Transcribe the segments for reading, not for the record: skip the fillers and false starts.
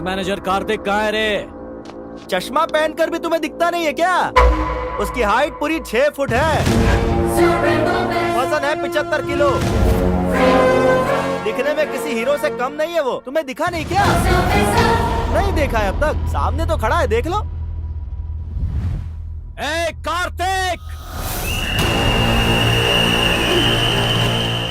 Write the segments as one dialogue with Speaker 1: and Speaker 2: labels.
Speaker 1: Manager Kartik कहाँ है रे?
Speaker 2: चश्मा पहनकर भी तुम्हें दिखता नहीं है क्या? उसकी हाइट पूरी 6 फुट है, वजन है 75 किलो। दिखने में किसी हीरो से कम नहीं है वो। तुम्हें दिखा नहीं क्या? नहीं देखा है अब तक? सामने तो खड़ा है, देख लो।
Speaker 1: ए कार्तिक!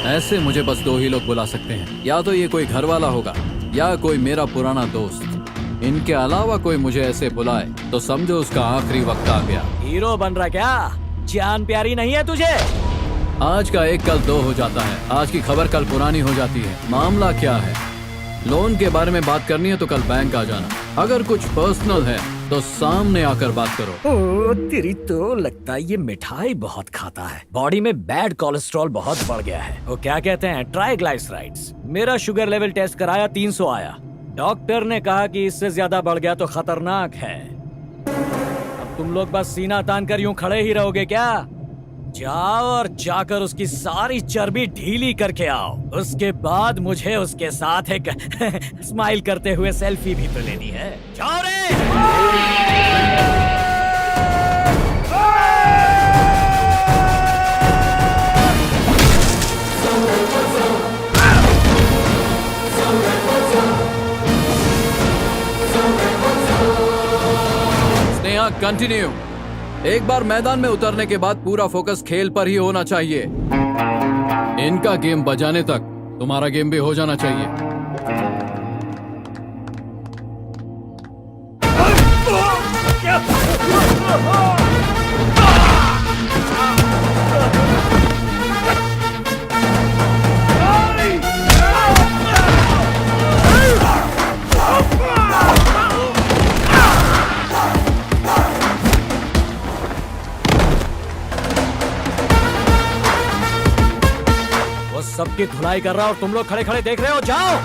Speaker 3: ऐसे मुझे बस 2 ही लोग बुला सकते हैं, या तो ये कोई घर वाला होगा या कोई मेरा पुराना दोस्त। इनके अलावा कोई मुझे ऐसे बुलाए तो समझो उसका आखिरी वक्त आ गया।
Speaker 1: हीरो बन रहा क्या? जान प्यारी नहीं है तुझे?
Speaker 3: आज का एक कल 2 हो जाता है, आज की खबर कल पुरानी हो जाती है। मामला क्या है? लोन के बारे में बात करनी है तो कल बैंक आ जाना। अगर कुछ पर्सनल है तो सामने आकर बात करो।
Speaker 1: ओ तेरी तो लगता है ये मिठाई बहुत खाता है। बॉडी में बैड कोलेस्ट्रॉल बहुत बढ़ गया है। वो क्या कहते हैं, ट्राइग्लाइसराइड्स। मेरा शुगर लेवल टेस्ट कराया, 300 आया। डॉक्टर ने कहा कि इससे ज्यादा बढ़ गया तो खतरनाक है। अब तुम लोग बस सीना तान कर यूं खड़े ही रहोगे क्या? जाओ और जाकर उसकी सारी चर्बी ढीली करके आओ। उसके बाद मुझे उसके साथ एक स्माइल करते हुए सेल्फी भी तो लेनी है। जाओ रे!
Speaker 3: स्नेहा कंटिन्यू। एक बार मैदान में उतरने के बाद पूरा फोकस खेल पर ही होना चाहिए। इनका गेम बजाने तक तुम्हारा गेम भी हो जाना चाहिए।
Speaker 1: सबकी धुलाई कर रहा और तुम लोग खड़े खड़े देख रहे हो। जाओ!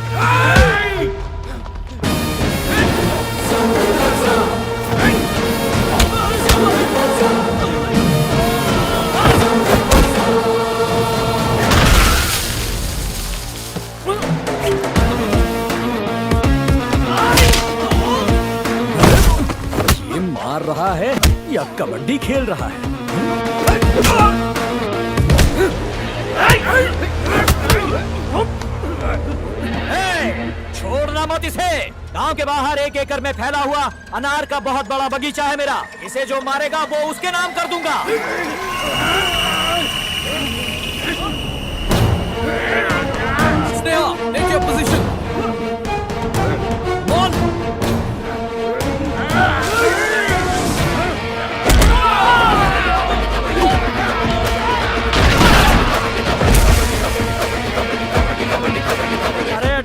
Speaker 1: ये मार रहा है या कबड्डी खेल रहा है? छोड़ना मत इसे। गांव के बाहर 1 एकड़ में फैला हुआ अनार का बहुत बड़ा बगीचा है मेरा। इसे जो मारेगा वो उसके नाम कर दूंगा।
Speaker 3: Sneha, take your position.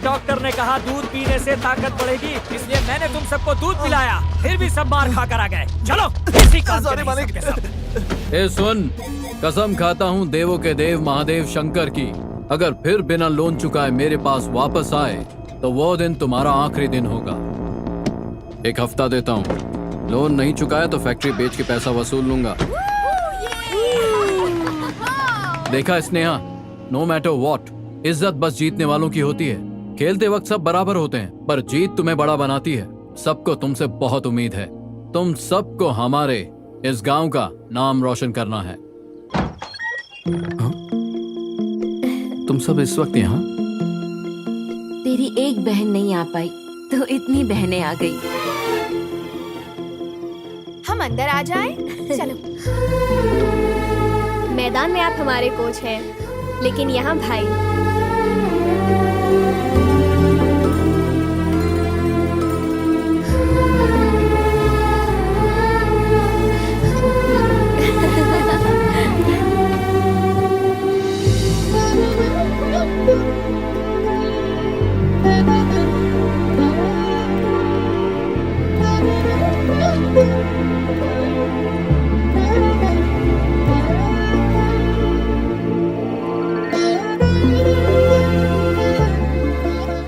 Speaker 1: Doctor ने कहा दूध पीने से ताकत बढ़ेगी, इसलिए मैंने तुम सबको दूध पिलाया। फिर भी सब मार खा कर आ गए। चलो किसी काम के नहीं सबके सब।
Speaker 3: ए सुन, कसम खाता हूँ देवों के देव महादेव शंकर की, अगर फिर बिना लोन चुकाए मेरे पास वापस आए तो वो दिन तुम्हारा आखिरी दिन होगा। 1 हफ्ता देता हूँ, लोन नहीं चुकाया तो फैक्ट्री बेच के पैसा वसूल लूंगा। देखा स्नेहा, नो मैटर व्हाट, इज्जत बस जीतने वालों की होती है। खेलते वक्त सब बराबर होते हैं, पर जीत तुम्हें बड़ा बनाती है। सबको तुमसे बहुत उम्मीद है। तुम सबको हमारे इस गांव का नाम रोशन करना है। तुम सब इस वक्त यहाँ?
Speaker 4: तेरी एक बहन नहीं आ पाई तो इतनी बहनें आ गई।
Speaker 5: हम अंदर आ जाएं? चलो। मैदान में आप हमारे कोच हैं, लेकिन यहाँ भाई।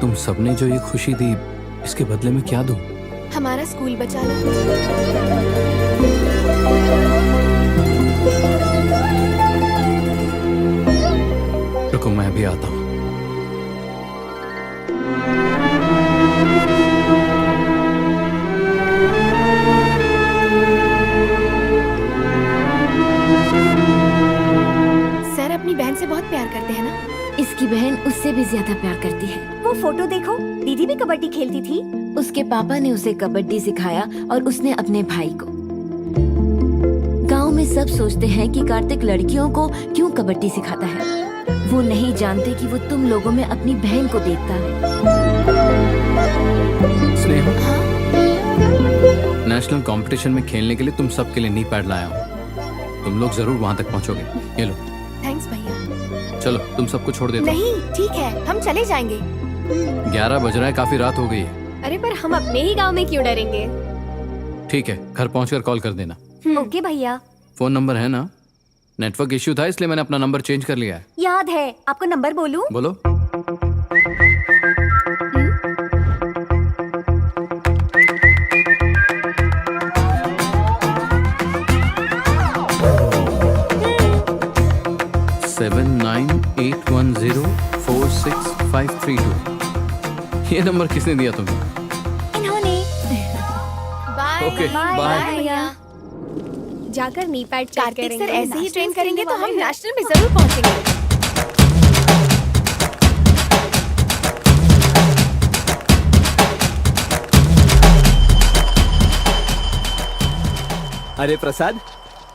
Speaker 3: तुम सबने जो ये खुशी दी, इसके बदले में क्या दूं?
Speaker 5: हमारा स्कूल बचा लो।
Speaker 3: रुको, मैं भी आता हूँ।
Speaker 4: उसकी बहन उससे भी ज्यादा प्यार करती है।
Speaker 6: वो फोटो देखो, दीदी भी कबड्डी खेलती थी।
Speaker 4: उसके पापा ने उसे कबड्डी सिखाया और उसने अपने भाई को। गांव में सब सोचते हैं कि कार्तिक लड़कियों को क्यों कबड्डी सिखाता है। वो नहीं जानते कि वो तुम लोगों में अपनी बहन को देखता है।
Speaker 3: स्नेहा, नेशनल कंपटीशन में खेलने के लिए तुम सबके लिए नी पैड लाया हूँ। तुम लोग जरूर वहाँ तक पहुँचोगे। ये लो।
Speaker 6: थैंक्स भैया।
Speaker 3: चलो तुम सबको छोड़ देता हूँ।
Speaker 6: नहीं ठीक है, हम चले जाएंगे।
Speaker 3: 11 बज रहा है, काफी रात हो गई है।
Speaker 5: अरे पर हम अपने ही गांव में क्यों डरेंगे?
Speaker 3: ठीक है, घर पहुँचकर कॉल कर देना।
Speaker 6: ओके भैया।
Speaker 3: फोन नंबर है ना? नेटवर्क इश्यू था इसलिए मैंने अपना नंबर चेंज कर लिया है।
Speaker 6: याद है, आपको नंबर बोलूं?
Speaker 3: बोलो। सेवन 9810465532। ये नंबर किसने दिया तुम्हें?
Speaker 6: इन्होंने।
Speaker 5: Bye
Speaker 3: okay, bye.
Speaker 6: भैया।
Speaker 5: जाकर नी पैड चेक
Speaker 6: कार्तिक
Speaker 5: करेंगे।
Speaker 6: सर ऐसे ही ट्रेन
Speaker 5: नेशनल
Speaker 6: करेंगे तो हम
Speaker 5: खेलने वाले हैं।
Speaker 6: नेशनल में जरूर पहुंचेंगे।
Speaker 2: अरे प्रसाद,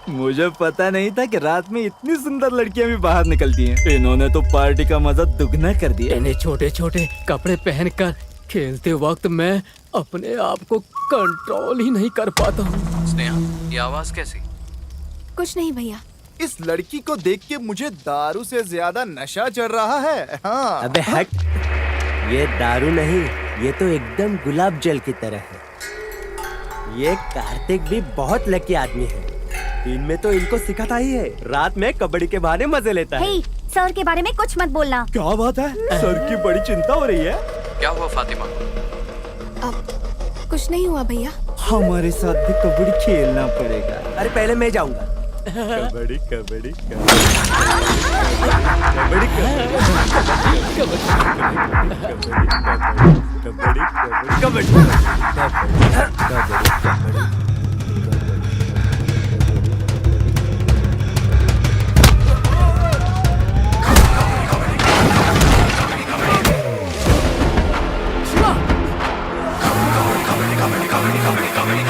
Speaker 2: मुझे पता नहीं था कि रात में इतनी सुंदर लड़कियां भी बाहर निकलती हैं। इन्होंने तो पार्टी का मजा दुगना कर दिया।
Speaker 3: इन्हें छोटे छोटे कपड़े पहनकर खेलते वक्त मैं अपने आप को कंट्रोल ही नहीं कर पाता हूँ। स्नेहा, ये आवाज कैसी?
Speaker 6: कुछ नहीं भैया।
Speaker 7: इस लड़की को देख के मुझे दारू से ज्यादा नशा चढ़ रहा है। हाँ।
Speaker 2: अबे हट, ये दारू नहीं, ये तो एकदम गुलाब जल की तरह है। ये कार्तिक भी बहुत लकी आदमी है। दिन में तो इनको सिखाता ही है, रात में कबड्डी के बहाने मजे लेता है।
Speaker 6: हे, सर के बारे में कुछ मत बोलना।
Speaker 2: क्या बात है? सर की बड़ी चिंता हो रही है।
Speaker 3: क्या हुआ फातिमा?
Speaker 6: कुछ नहीं हुआ भैया।
Speaker 2: हमारे साथ भी कबड्डी खेलना पड़ेगा। अरे पहले मैं जाऊंगा। कबड्डी कबड्डी
Speaker 6: कबड्डी कबड्डी कबड्डी कबड्डी कबड्डी कबड्डी कबड्डी कबड्डी कबड्डी।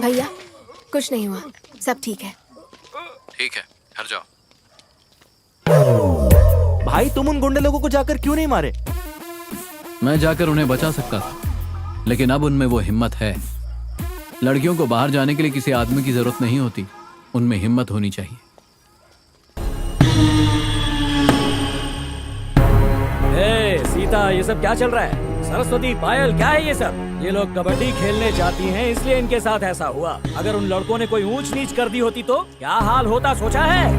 Speaker 6: भैया कुछ नहीं हुआ, सब ठीक है।
Speaker 3: ठीक है, घर जाओ।
Speaker 2: भाई, तुम उन गुंडे लोगों को जाकर क्यों नहीं मारे?
Speaker 3: मैं जाकर उन्हें बचा सकता था, लेकिन अब उनमें वो हिम्मत है। लड़कियों को बाहर जाने के लिए किसी आदमी की जरूरत नहीं होती, उनमें हिम्मत होनी चाहिए।
Speaker 1: ए, सीता, ये सब क्या चल रहा है? सरस्वती, पायल, क्या है ये सब? ये लोग कबड्डी खेलने जाती हैं, इसलिए इनके साथ ऐसा हुआ। अगर उन लड़कों ने कोई ऊंच नीच कर दी होती तो क्या हाल होता, सोचा है?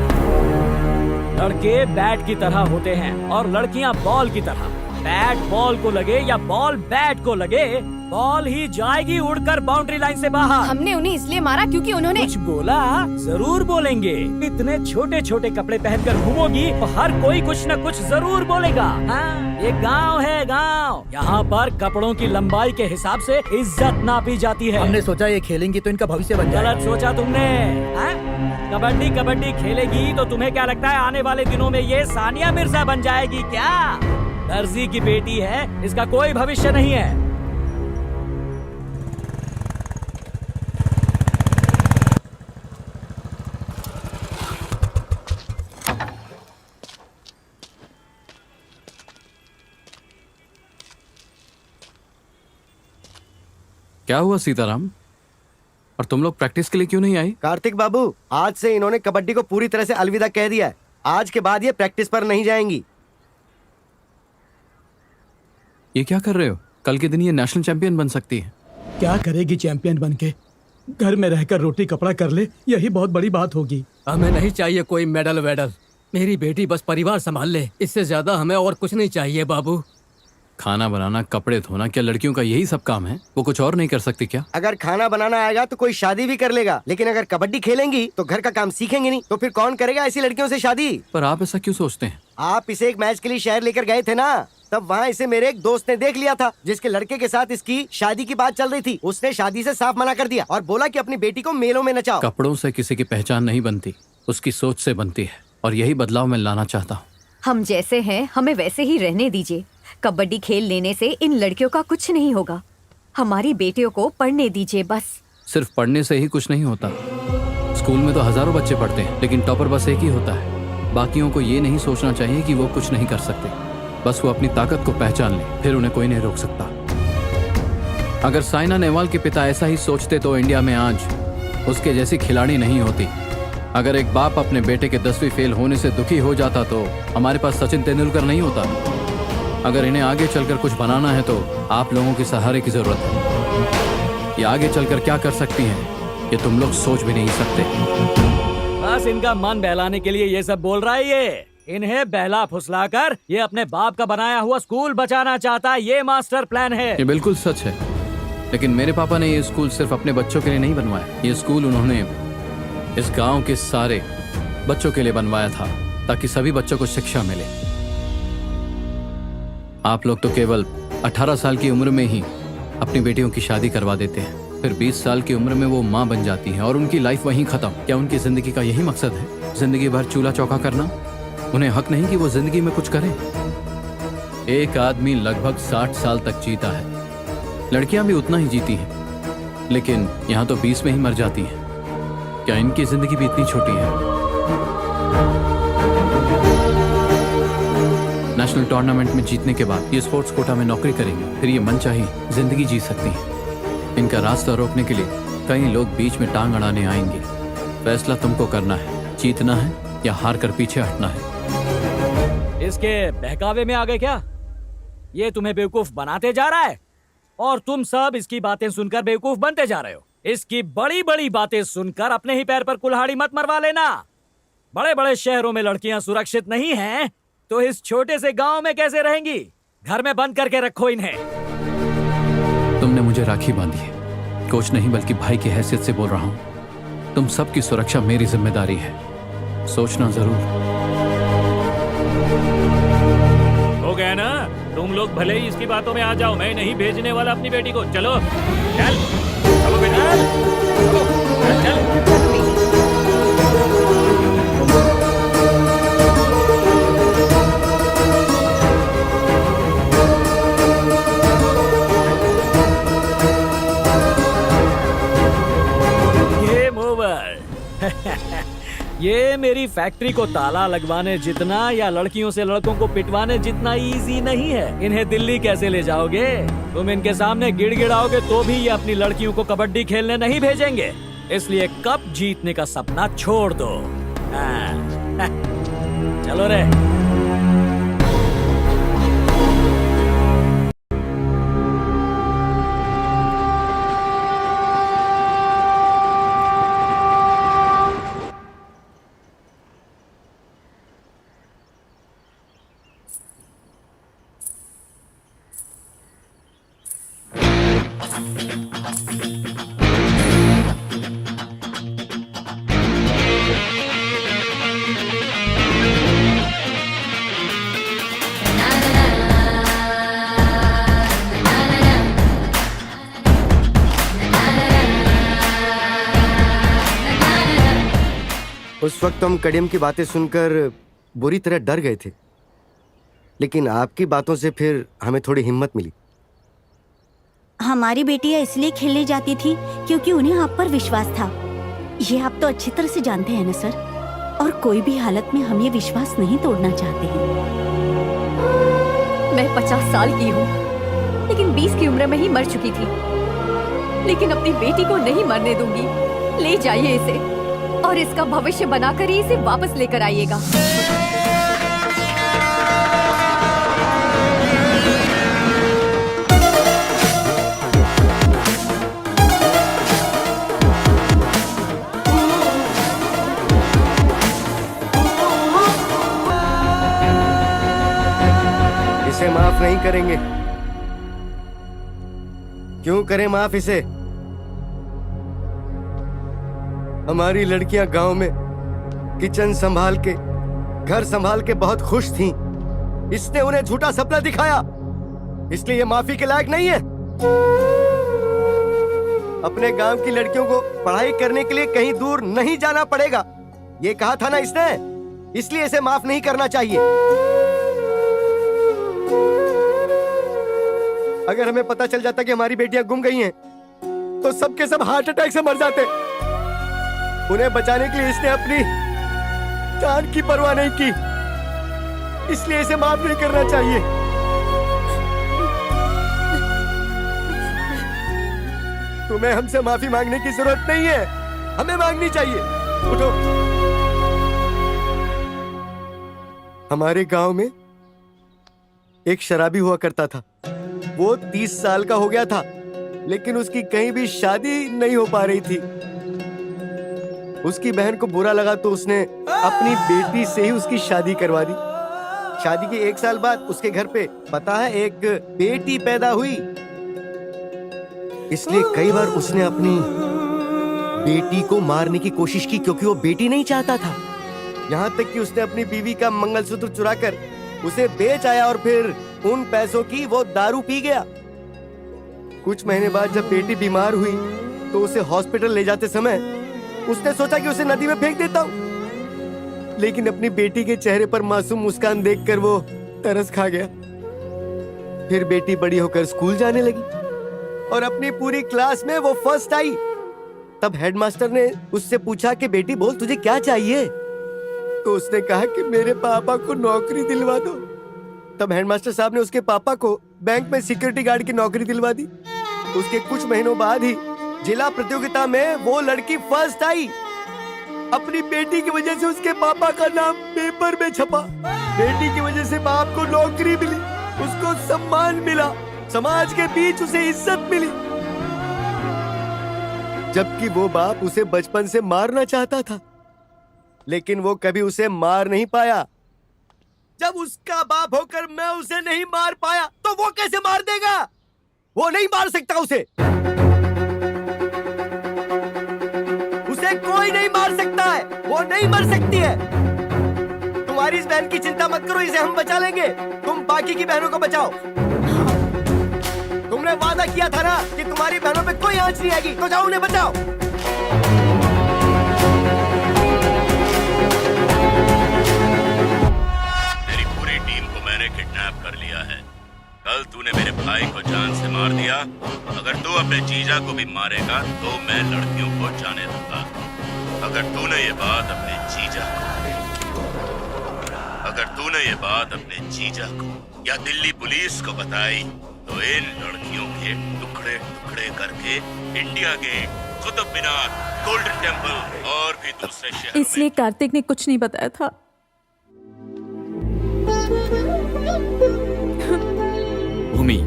Speaker 1: लड़के बैट की तरह होते हैं और लड़कियां बॉल की तरह। बैट बॉल को लगे या बॉल बैट को लगे, बॉल ही जाएगी उड़कर बाउंड्री लाइन से बाहर।
Speaker 6: हमने उन्हें इसलिए मारा क्योंकि उन्होंने
Speaker 1: कुछ बोला? जरूर बोलेंगे। इतने छोटे छोटे कपड़े पहनकर घूमोगी तो हर कोई कुछ न कुछ जरूर बोलेगा। हाँ, ये गांव है, गांव। यहाँ पर कपड़ों की लंबाई के हिसाब से इज्जत नापी जाती है।
Speaker 8: हमने सोचा ये खेलेंगी तो इनका भविष्य बन जाएगा।
Speaker 1: गलत सोचा तुमने। हाँ? कबड्डी कबड्डी खेलेगी तो तुम्हें क्या लगता है आने वाले दिनों में ये सानिया मिर्जा बन जाएगी क्या? दर्जी की बेटी है, इसका कोई भविष्य नहीं है।
Speaker 3: क्या हुआ सीताराम? और तुम लोग प्रैक्टिस के लिए क्यों नहीं आई?
Speaker 2: कार्तिक बाबू, आज से इन्होंने कबड्डी को पूरी तरह से अलविदा कह दिया है। आज के बाद ये प्रैक्टिस पर नहीं जाएंगी।
Speaker 3: ये क्या कर रहे हो? कल के दिन ये नेशनल चैंपियन बन सकती है।
Speaker 8: क्या करेगी चैंपियन बनके? घर में रहकर रोटी कपड़ा कर ले, यही बहुत बड़ी बात होगी।
Speaker 9: हमें नहीं चाहिए कोई मेडल वेडल। मेरी बेटी बस परिवार संभाल ले, इससे ज्यादा हमें और कुछ नहीं चाहिए बाबू।
Speaker 3: खाना बनाना, कपड़े धोना, क्या लड़कियों का यही सब काम है? वो कुछ और नहीं कर सकती क्या?
Speaker 2: अगर खाना बनाना आएगा तो कोई शादी भी कर लेगा, लेकिन अगर कबड्डी खेलेंगी तो घर का काम सीखेंगे नहीं, तो फिर कौन करेगा ऐसी लड़कियों से शादी?
Speaker 3: पर आप ऐसा क्यों सोचते हैं?
Speaker 2: आप इसे एक मैच के लिए शहर लेकर गए थे ना, तब वहाँ इसे मेरे एक दोस्त ने देख लिया था, जिसके लड़के के साथ इसकी शादी की बात चल रही थी। उसने शादी से साफ मना कर दिया और बोला कि अपनी बेटी को मेलों में नचाओ।
Speaker 3: कपड़ों से किसी की पहचान नहीं बनती, उसकी सोच से बनती है, और यही बदलाव मैं लाना चाहता हूँ।
Speaker 10: हम जैसे हैं हमें वैसे ही रहने दीजिए। कबड्डी खेल लेने से इन लड़कियों का कुछ नहीं होगा। हमारी बेटियों को पढ़ने दीजिए बस।
Speaker 3: सिर्फ पढ़ने से ही कुछ नहीं होता। स्कूल में तो हजारों बच्चे पढ़ते हैं, लेकिन टॉपर बस एक ही होता है। बाकियों को ये नहीं सोचना चाहिए कि वो कुछ नहीं कर सकते, बस वो अपनी ताकत को पहचान ले, फिर उन्हें कोई नहीं रोक सकता। अगर साइना नेहवाल के पिता ऐसा ही सोचते तो इंडिया में आज उसके जैसी खिलाड़ी नहीं होती। अगर एक बाप अपने बेटे के 10वीं फेल होने से दुखी हो जाता तो हमारे पास सचिन तेंदुलकर नहीं होता। अगर इन्हें आगे चलकर कुछ बनाना है तो आप लोगों के सहारे की जरूरत है। ये आगे चलकर क्या कर सकती हैं, ये तुम लोग सोच भी नहीं सकते।
Speaker 1: बस इनका मन बहलाने के लिए ये सब बोल रहा है। ये इन्हें बहला फुसलाकर ये अपने बाप का बनाया हुआ स्कूल बचाना चाहता है। ये मास्टर प्लान है।
Speaker 3: ये बिल्कुल सच है, लेकिन मेरे पापा ने ये स्कूल सिर्फ अपने बच्चों के लिए नहीं बनवाया। ये स्कूल उन्होंने इस गांव के सारे बच्चों के लिए बनवाया था, ताकि सभी बच्चों को शिक्षा मिले। आप लोग तो केवल 18 साल की उम्र में ही अपनी बेटियों की शादी करवा देते हैं, फिर 20 साल की उम्र में वो माँ बन जाती हैं और उनकी लाइफ वहीं खत्म। क्या उनकी जिंदगी का यही मकसद है, जिंदगी भर चूल्हा चौका करना? उन्हें हक नहीं कि वो जिंदगी में कुछ करें? एक आदमी लगभग 60 साल तक जीता है, लड़कियां भी उतना ही जीती हैं, लेकिन यहाँ तो 20 में ही मर जाती हैं। क्या इनकी जिंदगी भी इतनी छोटी है? नेशनल टूर्नामेंट में जीतने के बाद ये स्पोर्ट्स कोटा में नौकरी करेंगे, फिर ये मनचाही जिंदगी जी सकती हैं। इनका रास्ता रोकने के लिए कई लोग बीच में टांग अड़ाने आएंगे। फैसला तुमको करना है, जीतना है या हार कर पीछे हटना है।
Speaker 1: इसके बहकावे में आ गए क्या? ये तुम्हें बेवकूफ बनाते जा रहा है और तुम सब इसकी बातें सुनकर बेवकूफ बनते जा रहे हो। इसकी बड़ी बड़ी बातें सुनकर अपने ही पैर पर कुल्हाड़ी मत मरवा लेना। बड़े बड़े शहरों में लड़कियां सुरक्षित नहीं हैं, तो इस छोटे से गांव में कैसे रहेंगी? घर में बंद करके रखो इन्हें।
Speaker 3: तुमने मुझे राखी बांधी है, कोच नहीं बल्कि भाई की हैसियत से बोल रहा हूँ। तुम सबकी सुरक्षा मेरी जिम्मेदारी है, सोचना जरूर।
Speaker 1: हो गया ना? तुम लोग भले ही इसकी बातों में आ जाओ, मैं नहीं भेजने वाला अपनी बेटी को। चलो चल, चलो बेटा, चलो, चल। Game over. ये मेरी फैक्ट्री को ताला लगवाने जितना या लड़कियों से लड़कों को पिटवाने जितना इजी नहीं है। इन्हें दिल्ली कैसे ले जाओगे? तुम इनके सामने गिड़गिड़ाओगे तो भी ये अपनी लड़कियों को कबड्डी खेलने नहीं भेजेंगे। इसलिए कप जीतने का सपना छोड़ दो। चलो रे।
Speaker 2: उस वक्त हम कड़ियम की बातें सुनकर बुरी तरह डर गए थे, लेकिन आपकी बातों से फिर हमें थोड़ी हिम्मत मिली।
Speaker 10: हमारी बेटियां इसलिए खेलने जाती थी क्योंकि उन्हें आप पर विश्वास था। ये आप तो अच्छी तरह से जानते हैं ना सर, और कोई भी हालत में हम ये विश्वास नहीं तोड़ना चाहते हैं। मैं 50 साल की हूँ, लेकिन 20 की उम्र में ही मर चुकी थी, लेकिन अपनी बेटी को नहीं मरने दूंगी। ले जाइए इसे और इसका भविष्य बनाकर ही इसे वापस लेकर आइएगा।
Speaker 2: इसे माफ नहीं करेंगे। क्यों करें माफ इसे? हमारी लड़कियां गांव में किचन संभाल के, घर संभाल के बहुत खुश थीं। इसने उन्हें झूठा सपना दिखाया, इसलिए ये माफी के लायक नहीं है। अपने गांव की लड़कियों को पढ़ाई करने के लिए कहीं दूर नहीं जाना पड़ेगा, ये कहा था ना इसने, इसलिए इसे माफ नहीं करना चाहिए। अगर हमें पता चल जाता कि हमारी बेटियां गुम गई हैं, तो सबके सब हार्ट अटैक से मर जाते। उन्हें बचाने के लिए इसने अपनी जान की परवाह नहीं की, इसलिए इसे माफ नहीं करना चाहिए। तुम्हें हमसे माफी मांगने की जरूरत नहीं है, हमें मांगनी चाहिए। उठो। हमारे गांव में एक शराबी हुआ करता था। वो 30 साल का हो गया था, लेकिन उसकी कहीं भी शादी नहीं हो पा रही थी। उसकी बहन को बुरा लगा तो उसने अपनी बेटी से ही उसकी शादी करवा दी। शादी के 1 साल बाद उसके घर पे पता है एक बेटी पैदा हुई। इसलिए कई बार उसने अपनी बेटी को मारने की कोशिश की, क्योंकि वो बेटी नहीं चाहता था। यहाँ तक कि उसने अपनी बीवी का मंगलसूत्र चुराकर उसे बेच आया और फिर उन पैसों की वो दारू पी गया। कुछ महीने बाद जब बेटी बीमार हुई तो उसे हॉस्पिटल ले जाते समय उसने सोचा कि उसे नदी में फेंक देता हूँ, लेकिन अपनी बेटी के चेहरे पर मासूम मुस्कान देखकर वो तरस खा गया। फिर बेटी बड़ी होकर स्कूल जाने लगी और अपनी पूरी क्लास में वो फर्स्ट आई। तब हेडमास्टर ने उससे पूछा कि बेटी बोल तुझे क्या चाहिए? तो उसने कहा कि मेरे पापा को नौकरी दिलवा दो। तब हेडमास्टर साहब ने उसके पापा को बैंक में सिक्योरिटी गार्ड की नौकरी दिलवा दी। उसके कुछ महीनों बाद ही जिला प्रतियोगिता में वो लड़की फर्स्ट आई। अपनी बेटी की वजह से उसके पापा का नाम पेपर में छपा। बेटी की वजह से बाप को नौकरी मिली, उसको सम्मान मिला, समाज के बीच उसे इज्जत मिली, जबकि वो बाप उसे बचपन से मारना चाहता था, लेकिन वो कभी उसे मार नहीं पाया। जब उसका बाप होकर मैं उसे नहीं मार पाया तो वो कैसे मार देगा? वो नहीं मार सकता उसे कोई नहीं मार सकता है, वो नहीं मर सकती है। तुम्हारी इस बहन की चिंता मत करो, इसे हम बचा लेंगे। तुम बाकी की बहनों को बचाओ। तुमने वादा किया था ना कि तुम्हारी बहनों पे कोई आंच नहीं आएगी, तो जाओ उन्हें बचाओ।
Speaker 11: मेरी पूरी टीम को मैंने किडनैप कर लिया है। कल तूने मेरे भाई को जान से मार दिया, अगर तू अपने जीजा को भी मारेगा तो मैं लड़कियों को जाने दूंगा। अगर तूने ये बात अपने जीजा को या दिल्ली पुलिस को बताई तो इन लड़कियों के टुकड़े टुकड़े करके India gate, Qutub Minar, golden temple और भी दूसरे शहर।
Speaker 10: इसलिए कार्तिक ने कुछ नहीं बताया था।
Speaker 12: भूमि,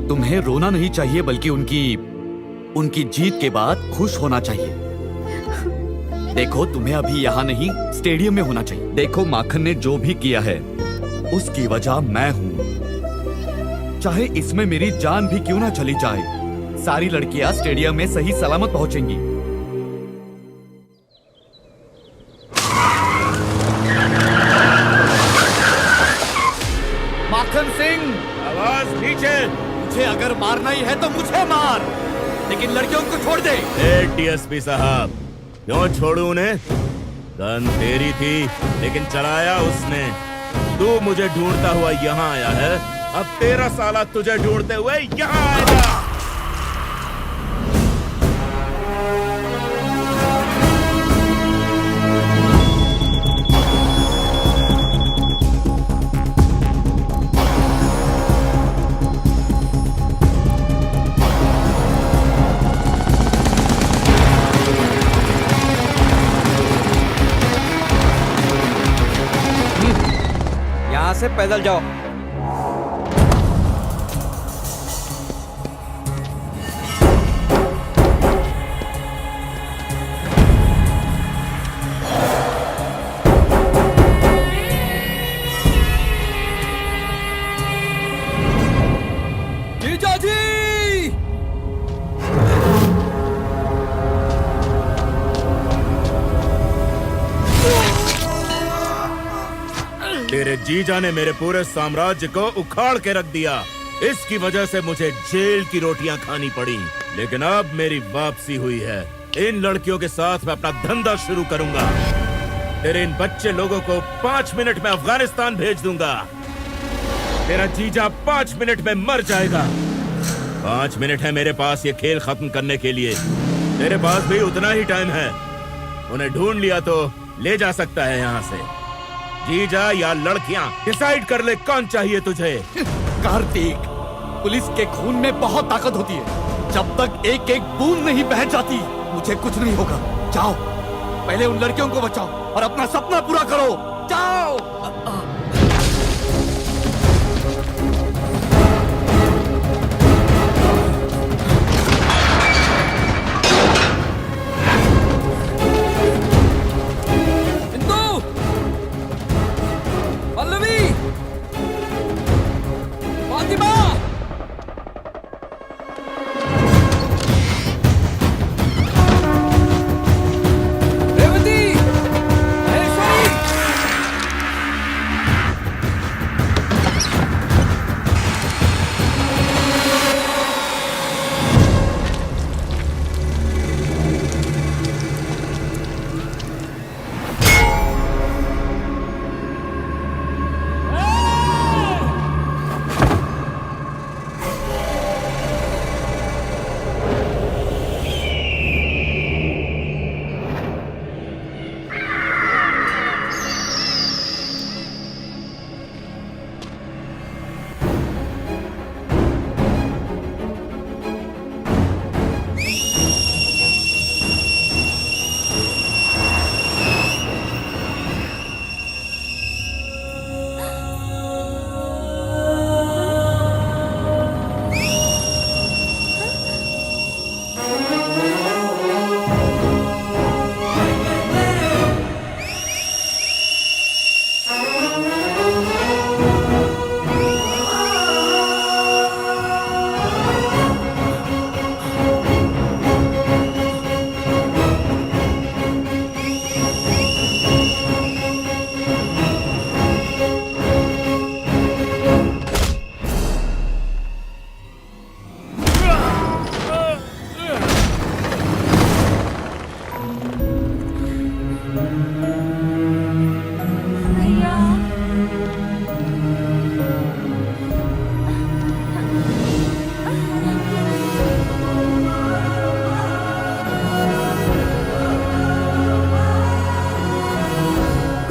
Speaker 12: तुम्हें रोना नहीं चाहिए, बल्कि उनकी जीत के बाद खुश होना चाहिए। देखो, तुम्हें अभी यहाँ नहीं, स्टेडियम में होना चाहिए। देखो, माखन ने जो भी किया है उसकी वजह मैं हूँ। चाहे इसमें मेरी जान भी क्यों ना चली जाए, सारी लड़कियां स्टेडियम में सही सलामत पहुंचेंगी। माखन सिंह,
Speaker 11: आवाज नीचे।
Speaker 12: मुझे अगर मारना ही है तो मुझे मार, लेकिन लड़कियों को छोड़ दे।
Speaker 11: डीएसपी साहब, क्यों छोड़ू उन्हें? गन तेरी थी, लेकिन चलाया उसने। तू मुझे ढूंढता हुआ यहाँ आया है, अब तेरा साला तुझे ढूंढते हुए यहाँ आएगा।
Speaker 2: यहाँ से पैदल जाओ।
Speaker 11: तेरे जीजा ने मेरे पूरे साम्राज्य को उखाड़ के रख दिया। इसकी वजह से मुझे जेल की रोटियां खानी पड़ी, लेकिन अब मेरी वापसी हुई है। इन लड़कियों के साथ मैं अपना धंधा शुरू करूंगा। तेरे इन बच्चे लोगों को 5 मिनट में अफगानिस्तान भेज दूंगा। तेरा जीजा 5 मिनट में मर जाएगा। 5 मिनट है मेरे पास ये खेल खत्म करने के लिए। तेरे पास भी उतना ही टाइम है। उन्हें ढूंढ लिया तो ले जा सकता है यहाँ से। जीजा या लड़कियां, डिसाइड कर ले कौन चाहिए तुझे।
Speaker 12: कार्तिक, पुलिस के खून में बहुत ताकत होती है। जब तक एक एक बूंद नहीं बह जाती, मुझे कुछ नहीं होगा। जाओ, पहले उन लड़कियों को बचाओ और अपना सपना पूरा करो। जाओ।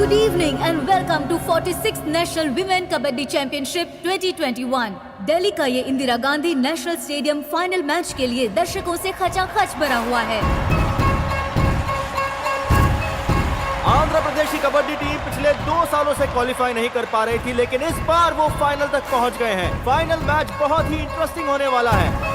Speaker 10: Good evening and welcome to 46th National Women Kabaddi Championship 2021। Delhi का ये Indira Gandhi national stadium final match के लिए दर्शकों से खचाखच भरा हुआ है।
Speaker 7: आंध्र प्रदेश की कबड्डी टीम पिछले 2 सालों से क्वालिफाई नहीं कर पा रही थी, लेकिन इस बार वो फाइनल तक पहुंच गए हैं। फाइनल मैच बहुत ही इंटरेस्टिंग होने वाला है।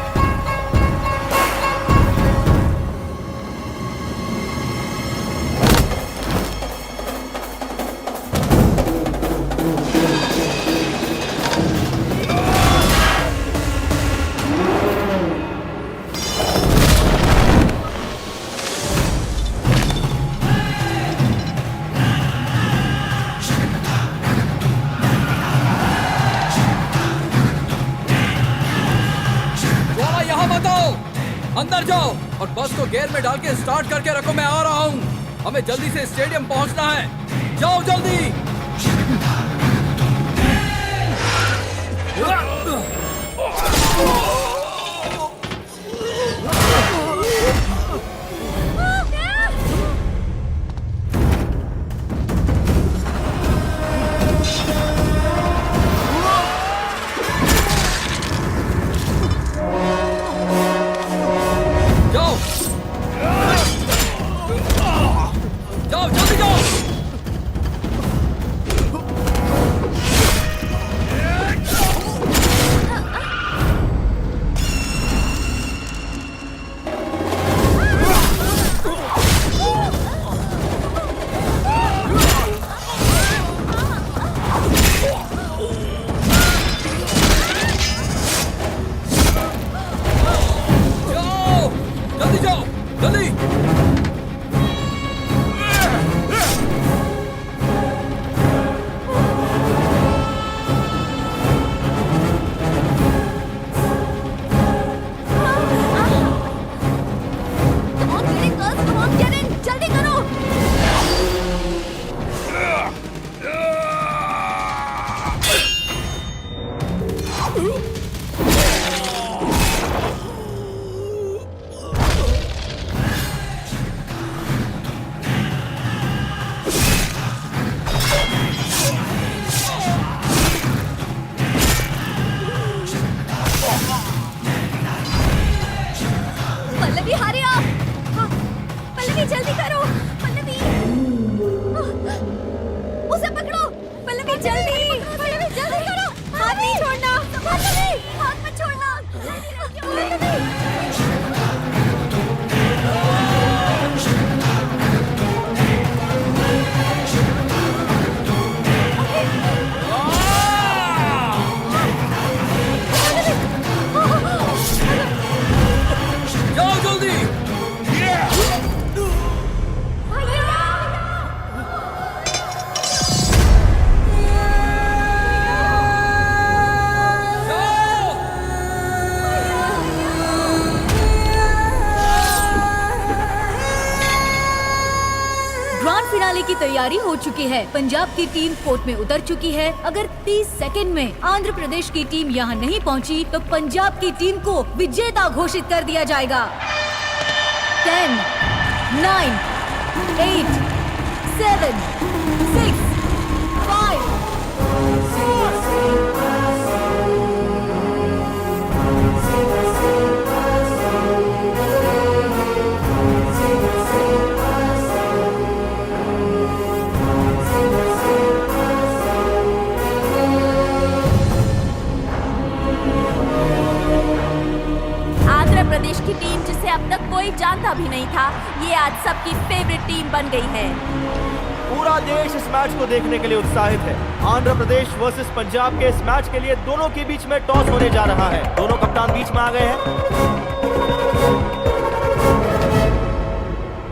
Speaker 3: अंदर जाओ और बस को गियर में डाल के स्टार्ट करके रखो, मैं आ रहा हूँ। हमें जल्दी से स्टेडियम पहुँचना है, जाओ जल्दी।
Speaker 10: पल्लवी हरी आप। हाँ, पल्लवी जल्दी करो। पल्लवी उसे पकड़ो। पल्लवी जल्दी। पल्लवी जल्दी करो। हाथ नहीं छोड़ना। पल्लवी हाथ मत छोड़ना। पल्लवी
Speaker 1: जाओ जल्दी।
Speaker 10: ग्रैंड फिनाले की तैयारी हो चुकी है। पंजाब की टीम कोर्ट में उतर चुकी है। अगर 30 सेकंड में आंध्र प्रदेश की टीम यहाँ नहीं पहुँची तो पंजाब की टीम को विजेता घोषित कर दिया जाएगा। 10, 9, 8, 7, 6, 5, 4,
Speaker 13: आंध्र प्रदेश की टीम, जिसे अब तक कोई जानता भी नहीं था, ये आज सबकी फेवरेट टीम बन गई है।
Speaker 7: पूरा देश इस मैच को देखने के लिए उत्साहित है। आंध्र प्रदेश वर्सेस पंजाब के इस मैच के लिए दोनों के बीच में टॉस होने जा रहा है। दोनों कप्तान बीच में आ गए हैं।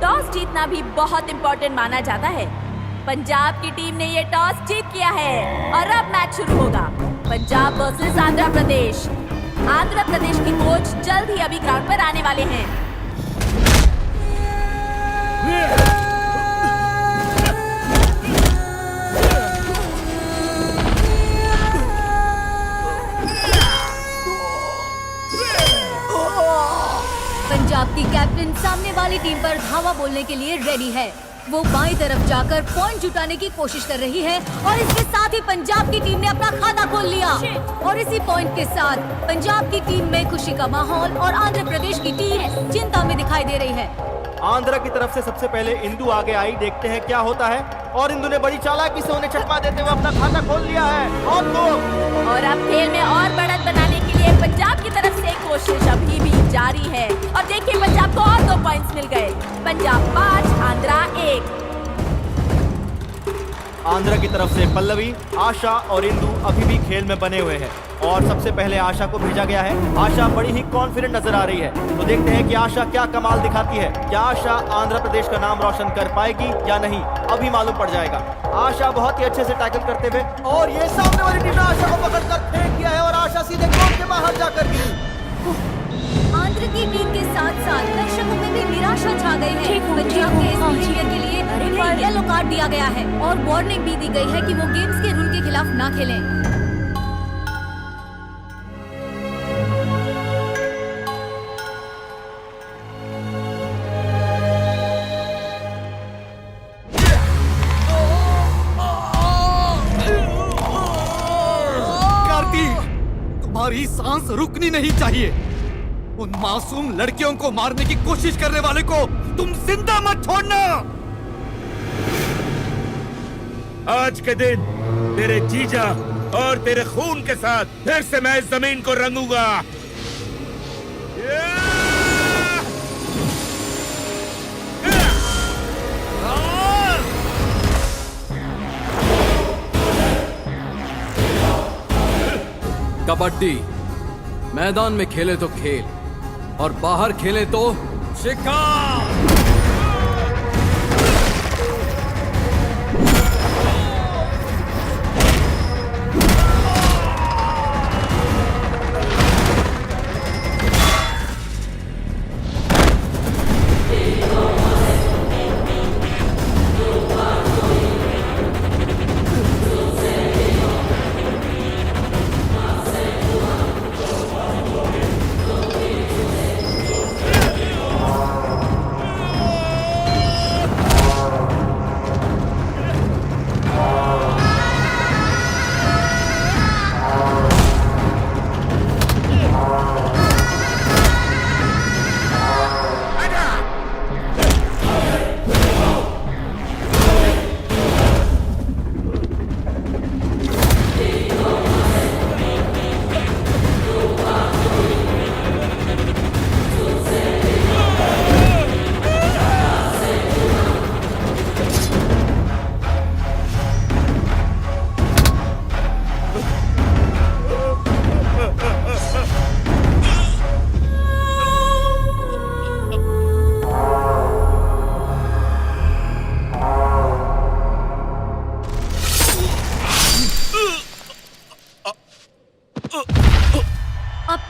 Speaker 13: टॉस जीतना भी बहुत इंपॉर्टेंट माना जाता है। पंजाब की टीम ने ये टॉस जीत किया है और अब मैच शुरू होगा। पंजाब वर्सेस आंध्र प्रदेश। आंध्र प्रदेश के कोच जल्द ही अभी ग्राउंड पर आने वाले हैं।
Speaker 10: पंजाब की कैप्टन सामने वाली टीम पर धावा बोलने के लिए रेडी है। वो बाईं तरफ जाकर पॉइंट जुटाने की कोशिश कर रही है और इसके साथ ही पंजाब की टीम ने अपना खाता खोल लिया। और इसी पॉइंट के साथ पंजाब की टीम में खुशी का माहौल और आंध्र प्रदेश की टीम चिंता में दिखाई दे रही है।
Speaker 7: आंध्र की तरफ से सबसे पहले इंदु आगे आई। देखते हैं क्या होता है। और इंदु ने बड़ी चालाकी से उन्हें चकमा देते हुए अपना खाता खोल लिया है।
Speaker 13: और अब खेल में और बढ़त बनाने के लिए पंजाब की तरफ से कोशिश अभी भी जारी है। और देखिए, पंजाब को और 2 पॉइंट्स मिल गए। पंजाब 5, आंध्रा 1।
Speaker 7: आंध्र की तरफ से पल्लवी, आशा और इंदु अभी भी खेल में बने हुए हैं। और सबसे पहले आशा को भेजा गया है। आशा बड़ी ही कॉन्फिडेंट नजर आ रही है। तो देखते हैं कि आशा क्या कमाल दिखाती है। क्या आशा आंध्र प्रदेश का नाम रोशन कर पाएगी या नहीं, अभी मालूम पड़ जाएगा। आशा बहुत ही अच्छे से टैकल करते हुए, और ये सामने वाली टीम ने आशा को पकड़कर फेंक दिया है और आशा सीधे कोर्ट के बाहर जाकर गिरी।
Speaker 10: आंध्र की टीम के साथ साथ दर्शकों में भी निराशा छा गई है। पंजाब के इस प्लेयर के लिए इन्हें येलो कार्ड दिया गया है और वार्निंग भी दी गई है कि वो गेम्स के रूल के खिलाफ ना खेलें।
Speaker 12: तुम्हारी सांस रुकनी नहीं चाहिए। उन मासूम लड़कियों को मारने की कोशिश करने वाले को तुम जिंदा मत छोड़ना।
Speaker 11: आज के दिन तेरे जीजा और तेरे खून के साथ फिर से मैं इस जमीन को रंगूंगा।
Speaker 3: कबड्डी मैदान में खेले तो खेल और बाहर खेले तो शिकार।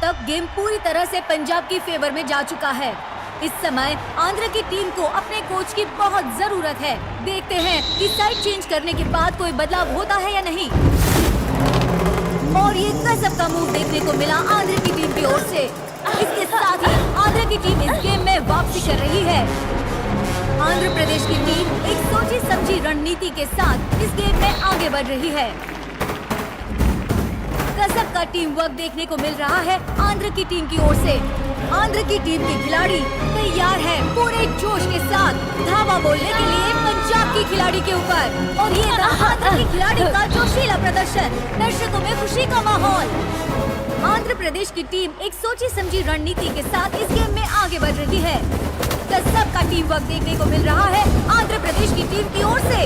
Speaker 10: तक गेम पूरी तरह से पंजाब की फेवर में जा चुका है। इस समय आंध्र की टीम को अपने कोच की बहुत जरूरत है। देखते हैं कि साइड चेंज करने के बाद कोई बदलाव होता है या नहीं। और ये गजब का मूव देखने को मिला आंध्र की टीम की ओर से। इसके साथ ही आंध्र की टीम इस गेम में वापसी कर रही है। आंध्र प्रदेश की टीम एक सोची समझी रणनीति के साथ इस गेम में आगे बढ़ रही है। गजब का टीम वर्क देखने को मिल रहा है आंध्र की टीम की ओर से। आंध्र की टीम के खिलाड़ी तैयार है पूरे जोश के साथ धावा बोलने के लिए पंजाब की खिलाड़ी के ऊपर। और ये था आंध्र की खिलाड़ी का जोशीला प्रदर्शन, दर्शकों में खुशी का माहौल। आंध्र प्रदेश की टीम एक सोची समझी रणनीति के साथ इस गेम में आगे बढ़ रही है। गजब का टीम वर्क देखने को मिल रहा है आंध्र प्रदेश की टीम की ओर से।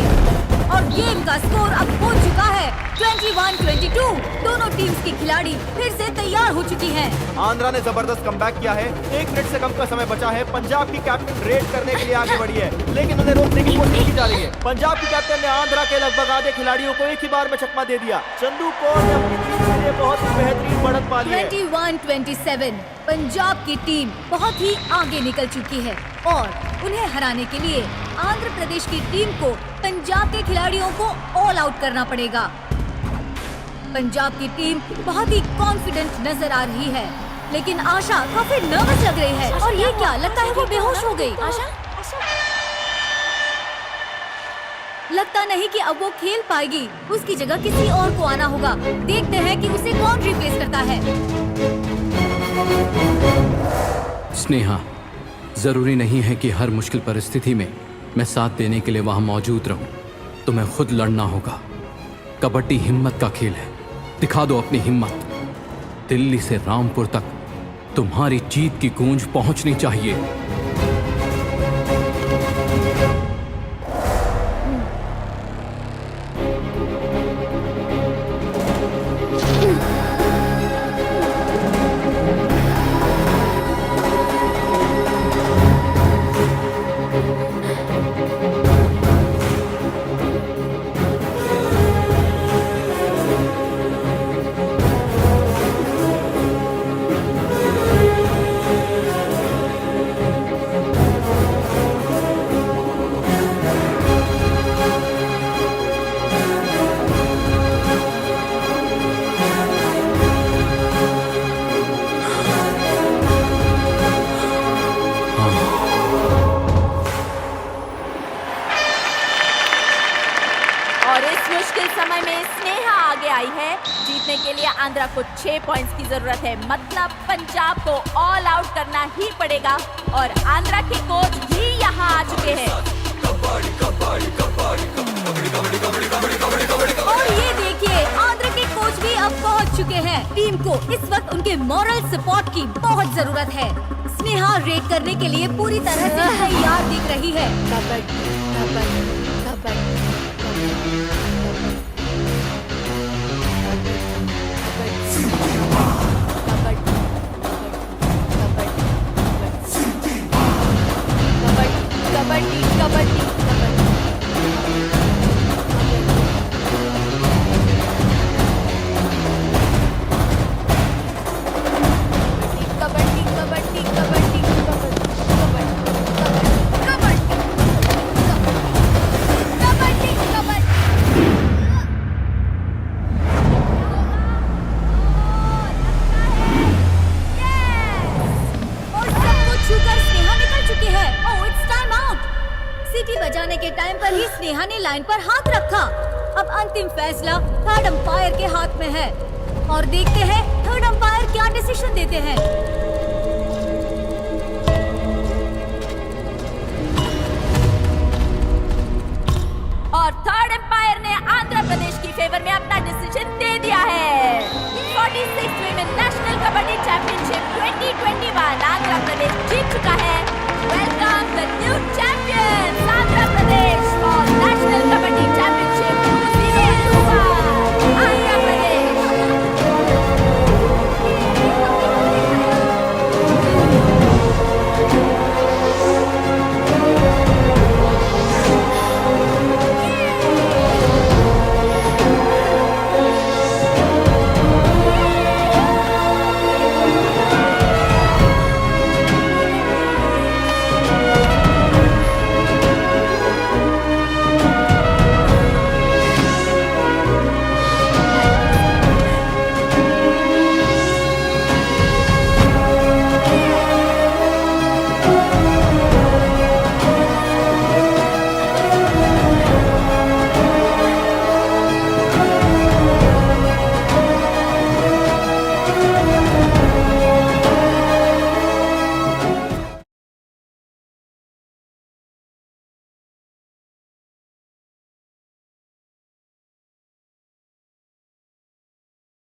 Speaker 10: और गेम का स्कोर अब हो चुका है 21-22। दोनों टीम्स की खिलाड़ी फिर से तैयार हो चुकी हैं।
Speaker 7: आंध्रा ने जबरदस्त कमबैक किया है। 1 मिनट से कम का समय बचा है। पंजाब की कैप्टन रेड करने के लिए आगे बढ़ी है, लेकिन उन्हें रोकने की कोशिश की जा रही है। पंजाब की कैप्टन ने आंध्रा के लगभग आधे खिलाड़ियों को एक ही बार में चकमा दे दिया। चंदू कौर ने अपनी टीम के लिए बहुत ही बेहतरीन बढ़त पा ली है।
Speaker 10: 21-27 पंजाब की टीम बहुत ही आगे निकल चुकी है और उन्हें हराने के लिए आंध्र प्रदेश की टीम को पंजाब के खिलाड़ियों को ऑल आउट करना पड़ेगा। पंजाब की टीम बहुत ही कॉन्फिडेंट नजर आ रही है, लेकिन आशा काफी नर्वस लग रही है। और ये क्या लगता है वो बेहोश हो गई। आशा लगता नहीं कि अब वो खेल पाएगी। उसकी जगह किसी और को आना होगा। देखते हैं कि उसे कौन रिप्लेस करता है।
Speaker 3: स्नेहा, जरूरी नहीं है कि हर मुश्किल परिस्थिति में मैं साथ देने के लिए वहां मौजूद रहूं। तुम्हें खुद लड़ना होगा। कबड्डी हिम्मत का खेल है। दिखा दो अपनी हिम्मत। दिल्ली से रामपुर तक तुम्हारी जीत की गूंज पहुंचनी चाहिए।
Speaker 13: जीतने के लिए आंध्रा को 6 पॉइंट्स की जरूरत है। मतलब पंजाब को ऑल आउट करना ही पड़ेगा। और आंध्रा के कोच भी यहाँ आ चुके हैं। और ये देखिए, आंध्रा के कोच भी अब पहुँच चुके हैं। टीम को इस वक्त उनके मॉरल सपोर्ट की बहुत जरूरत है। स्नेहा रेड करने के लिए पूरी तरह से तैयार दिख रही है।
Speaker 10: कबड्डी कबड्डी बजाने के टाइम पर ही स्नेहा ने लाइन पर हाथ रखा। अब अंतिम फैसला थर्ड अंपायर के हाथ में है और देखते हैं थर्ड अंपायर क्या डिसीजन देते हैं।
Speaker 13: और थर्ड अंपायर ने आंध्र प्रदेश की फेवर में अपना डिसीजन दे दिया है। 46th women national kabaddi championship 2021 Andhra Pradesh जीत चुका है। Welcome the new champions Andhra Pradesh और नेशनल कबड्डी चैंपियन